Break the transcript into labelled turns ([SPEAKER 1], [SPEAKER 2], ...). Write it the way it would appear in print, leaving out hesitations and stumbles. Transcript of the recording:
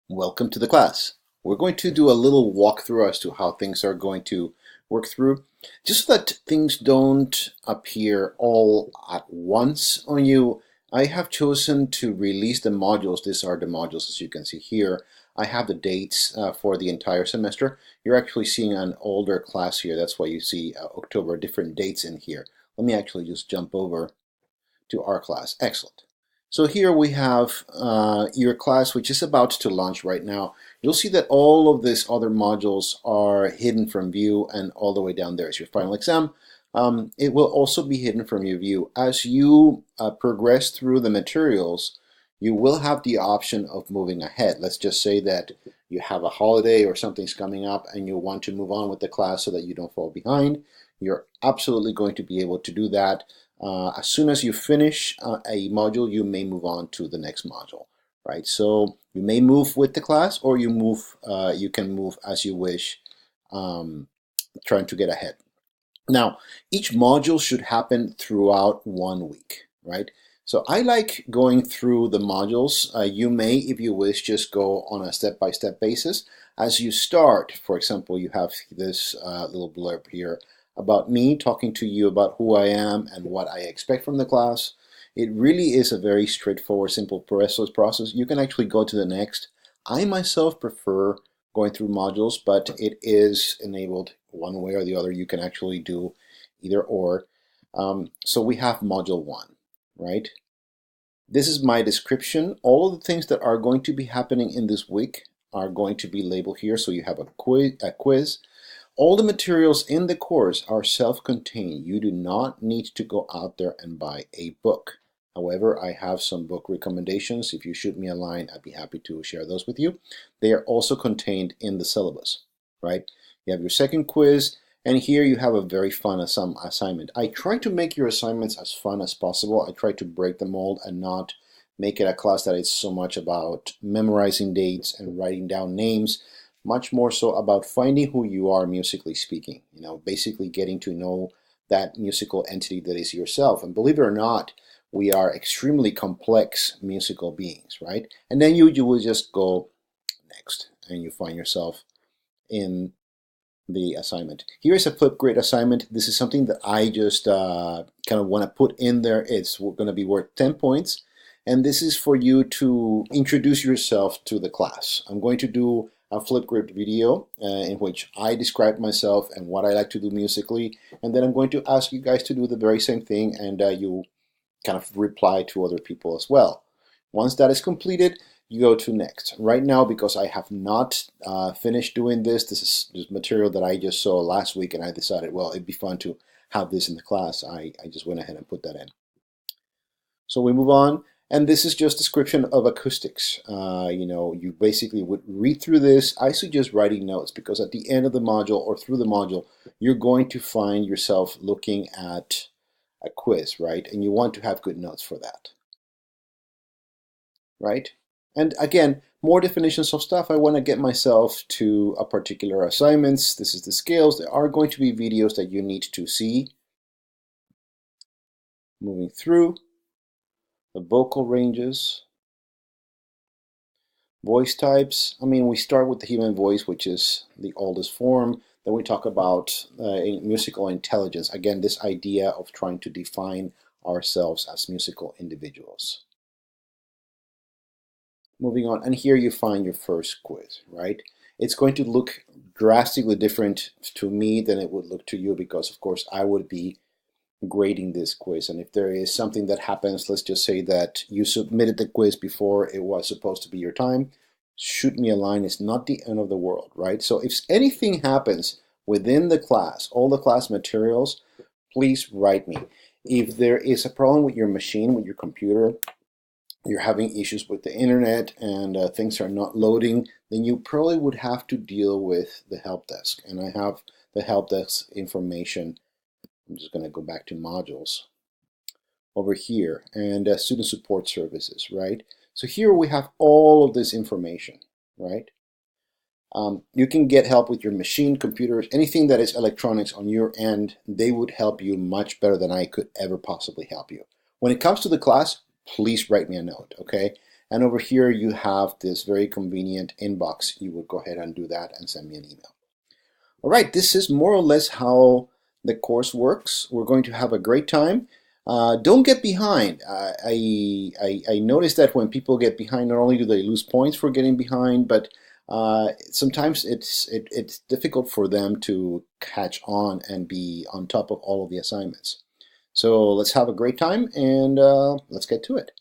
[SPEAKER 1] Welcome to the class. We're going to do a little walkthrough as to how things are going to work through, just so that things don't appear all at once on you. I have chosen to release the modules. These are the modules, as you can see here. I have the dates for the entire semester. You're actually seeing an older class here. That's why you see October, different dates in here. Let me actually just jump over to our class. Excellent. So here we have your class, which is about to launch right now. You'll see that all of these other modules are hidden from view, and all the way down there is your final exam. It will also be hidden from your view. As you progress through the materials, you will have the option of moving ahead. Let's just say that you have a holiday or something's coming up and you want to move on with the class so that you don't fall behind. You're absolutely going to be able to do that. As soon as you finish a module, you may move on to the next module, right? So you may move with the class, or you can move as you wish, trying to get ahead. Now, each module should happen throughout 1 week, right? So I like going through the modules. You may, if you wish, just go on a step-by-step basis. As you start, for example, you have this little blurb here about me, talking to you about who I am and what I expect from the class. It really is a very straightforward, simple process. You can actually go to the next. I myself prefer going through modules, but it is enabled one way or the other. You can actually do either or. So we have module 1, right? This is my description. All of the things that are going to be happening in this week are going to be labeled here. So you have a quiz. All the materials in the course are self-contained. You do not need to go out there and buy a book. However, I have some book recommendations. If you shoot me a line, I'd be happy to share those with you. They are also contained in the syllabus, right? You have your second quiz, and here you have a very fun assignment. I try to make your assignments as fun as possible. I try to break the mold and not make it a class that is so much about memorizing dates and writing down names, much more so about finding who you are musically speaking, basically getting to know that musical entity that is yourself. And believe it or not, we are extremely complex musical beings, right? And then you will just go next and you find yourself in the assignment. Here's a Flipgrid assignment. This is something that I just kind of want to put in there. It's going to be worth 10 points. And this is for you to introduce yourself to the class. I'm going to do a Flipgrid video in which I describe myself and what I like to do musically. And then I'm going to ask you guys to do the very same thing, and you kind of reply to other people as well. Once that is completed, you go to next. Right now, because I have not finished doing this is just material that I just saw last week, and I decided, well, it'd be fun to have this in the class. I just went ahead and put that in. So we move on, and this is just description of acoustics. You basically would read through this. I suggest writing notes, because at the end of the module or through the module, you're going to find yourself looking at a quiz, right? And you want to have good notes for that, right? And again, more definitions of stuff. I want to get myself to a particular assignments. This is the scales. There are going to be videos that you need to see. Moving through the vocal ranges, voice types. We start with the human voice, which is the oldest form. Then we talk about musical intelligence. Again, this idea of trying to define ourselves as musical individuals. Moving on, and here you find your first quiz, right? It's going to look drastically different to me than it would look to you, because of course I would be grading this quiz. And if there is something that happens, let's just say that you submitted the quiz before it was supposed to be your time, shoot me a line. It's not the end of the world, right? So if anything happens within the class, all the class materials, please write me. If there is a problem with your machine, with your computer, you're having issues with the internet and things are not loading, then you probably would have to deal with the help desk. And I have the help desk information. I'm just going to go back to modules over here, and student support services, right? So here we have all of this information, right? You can get help with your machine, computers, anything that is electronics on your end. They would help you much better than I could ever possibly help you. When it comes to the class, please write me a note, okay? And over here you have this very convenient inbox. You would go ahead and do that and send me an email. All right, this is more or less how the course works. We're going to have a great time. Don't get behind. I noticed that when people get behind, not only do they lose points for getting behind, but sometimes it's difficult for them to catch on and be on top of all of the assignments. So let's have a great time and let's get to it.